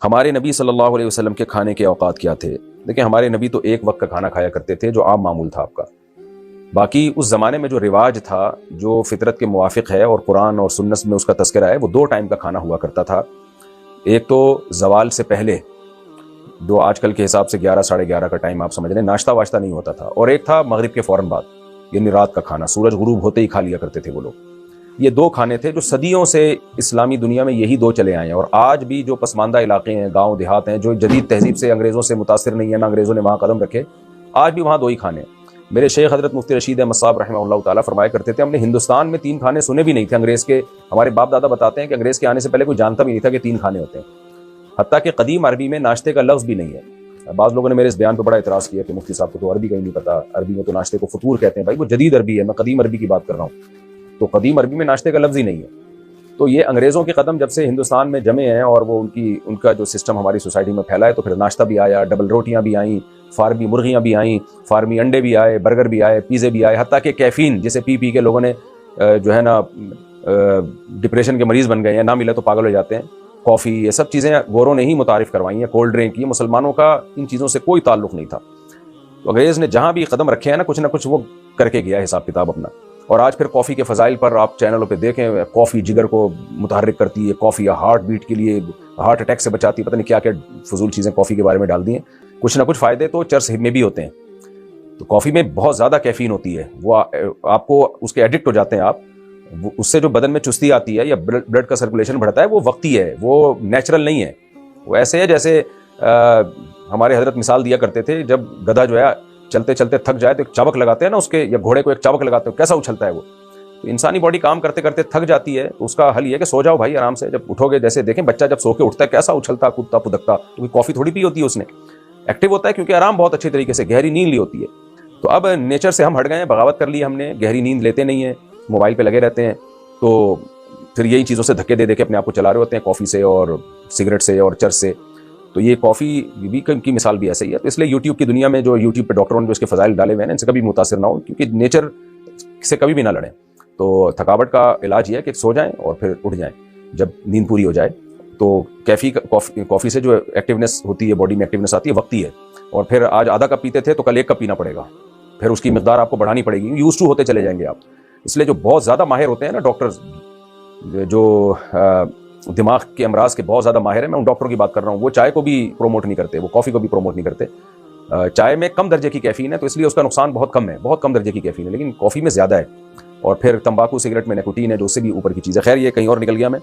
ہمارے نبی صلی اللہ علیہ وسلم کے کھانے کے اوقات کیا تھے؟ دیکھیں، ہمارے نبی تو ایک وقت کا کھانا کھایا کرتے تھے جو عام معمول تھا آپ کا. باقی اس زمانے میں جو رواج تھا، جو فطرت کے موافق ہے اور قرآن اور سنت میں اس کا تذکرہ ہے، وہ 2 ٹائم کا کھانا ہوا کرتا تھا. ایک تو زوال سے پہلے، جو آج کل کے حساب سے 11 ساڑھے 11 کا ٹائم آپ سمجھ لیں، ناشتہ واشتہ نہیں ہوتا تھا. اور ایک تھا مغرب کے فوراً بعد، یعنی رات کا کھانا، سورج غروب ہوتے ہی کھا لیا کرتے تھے وہ لوگ. یہ 2 کھانے تھے جو صدیوں سے اسلامی دنیا میں یہی 2 چلے آئے ہیں. اور آج بھی جو پسماندہ علاقے ہیں، گاؤں دیہات ہیں، جو جدید تہذیب سے انگریزوں سے متاثر نہیں ہیں، نہ انگریزوں نے وہاں قدم رکھے، آج بھی وہاں 2 ہی کھانے ہیں. میرے شیخ حضرت مفتی رشید احمد صاحب رحمہ اللہ تعالیٰ فرمایا کرتے تھے، ہم نے ہندوستان میں 3 کھانے سنے بھی نہیں تھے انگریز کے. ہمارے باپ دادا بتاتے ہیں کہ انگریز کے آنے سے پہلے کوئی جانتا بھی نہیں تھا کہ 3 کھانے ہوتے ہیں. حتیٰ کہ قدیم عربی میں ناشتے کا لفظ بھی نہیں ہے. بعض لوگوں نے میرے اس بیان پہ بڑا اعتراض کیا کہ مفتی صاحب کو تو عربی کا ہی نہیں پتا، عربی میں تو ناشتے کو فطور کہتے ہیں. بھائی وہ جدید عربی ہے، میں قدیم عربی کی بات کر رہا ہوں. تو قدیم عربی میں ناشتے کا لفظ ہی نہیں ہے. تو یہ انگریزوں کے قدم جب سے ہندوستان میں جمے ہیں اور وہ ان کا جو سسٹم ہماری سوسائٹی میں پھیلا ہے، تو پھر ناشتہ بھی آیا، ڈبل روٹیاں بھی آئیں، فارمی مرغیاں بھی آئیں، فارمی انڈے بھی آئے، برگر بھی آئے، پیزے بھی آئے. حتیٰ کہ کیفین جسے پی کے لوگوں نے جو ہے نا ڈپریشن کے مریض بن گئے ہیں، نہ ملے تو پاگل ہو جاتے ہیں. کافی، یہ سب چیزیں گوروں نے ہی متعارف کروائی ہیں. کولڈ ڈرنک، یہ مسلمانوں کا ان چیزوں سے کوئی تعلق نہیں تھا. تو انگریز نے جہاں بھی قدم رکھے ہیں نہ کچھ وہ کر کے گیا حساب کتاب اپنا. اور آج پھر کافی کے فضائل پر آپ چینلوں پہ دیکھیں، کافی جگر کو متحرک کرتی ہے، کافی ہارٹ بیٹ کے لیے، ہارٹ اٹیک سے بچاتی ہے، پتہ نہیں کیا کیا فضول چیزیں کافی کے بارے میں ڈال دی ہیں. کچھ نہ کچھ فائدے تو چرس میں بھی ہوتے ہیں. تو کافی میں بہت زیادہ کیفین ہوتی ہے، وہ آپ کو اس کے ایڈکٹ ہو جاتے ہیں آپ. اس سے جو بدن میں چستی آتی ہے یا بلڈ کا سرکولیشن بڑھتا ہے، وہ وقتی ہے، وہ نیچرل نہیں ہے. وہ ایسے ہے جیسے ہمارے حضرت مثال دیا کرتے تھے، جب گدھا جو ہے چلتے چلتے تھک جائے تو ایک چابک لگاتے ہیں نا اس کے، یا گھوڑے کو ایک چابک لگاتے ہیں، کیسا اچھلتا ہے وہ. تو انسانی باڈی کام کرتے کرتے تھک جاتی ہے، تو اس کا حل یہ ہے کہ سو جاؤ بھائی آرام سے. جب اٹھو گے، جیسے دیکھیں بچہ جب سو کے اٹھتا ہے کیسا اچھلتا کودتا پدکتا، کیونکہ کافی تھوڑی پی ہوتی ہے اس نے. ایکٹیو ہوتا ہے کیونکہ آرام بہت اچھے طریقے سے، گہری نیند لی ہوتی ہے. تو اب نیچر سے ہم ہٹ گئے ہیں، بغاوت کر لی ہم نے، گہری نیند لیتے نہیں ہیں، موبائل پہ لگے رہتے ہیں. تو پھر یہی چیزوں سے دھکے دے دے کے اپنے آپ کو چلا رہے ہوتے ہیں، کافی سے اور سگریٹ سے اور چرس سے. تو یہ کافی بھی کی مثال بھی ایسے ہی ہے. تو اس لیے یوٹیوب کی دنیا میں جو یوٹیوب پہ ڈاکٹروں نے جو اس کے فضائل ڈالے ہوئے ہیں، ان سے کبھی متاثر نہ ہو، کیونکہ نیچر سے کبھی بھی نہ لڑیں. تو تھکاوٹ کا علاج یہ ہے کہ سو جائیں اور پھر اٹھ جائیں جب نیند پوری ہو جائے. تو کافی سے جو ایکٹیونیس ہوتی ہے، باڈی میں ایکٹیونیس آتی ہے، وقتی ہے. اور پھر آج آدھا کپ پیتے تھے تو کل 1 کپ پینا پڑے گا، پھر اس کی مقدار آپ کو بڑھانی پڑے گی، یوز ٹو ہوتے چلے جائیں گے آپ. اس لیے جو بہت زیادہ ماہر ہوتے ہیں نا ڈاکٹرز، جو دماغ کے امراض کے بہت زیادہ ماہر ہیں، میں ان ڈاکٹروں کی بات کر رہا ہوں، وہ چائے کو بھی پروموٹ نہیں کرتے، وہ کافی کو بھی پروموٹ نہیں کرتے. چائے میں کم درجے کی کیفین ہے، تو اس لیے اس کا نقصان بہت کم ہے، بہت کم درجے کی کیفین ہے، لیکن کافی میں زیادہ ہے. اور پھر تمباکو سگریٹ میں نیکوٹین ہے جو اس سے بھی اوپر کی چیز ہے. خیر یہ کہیں اور نکل گیا میں.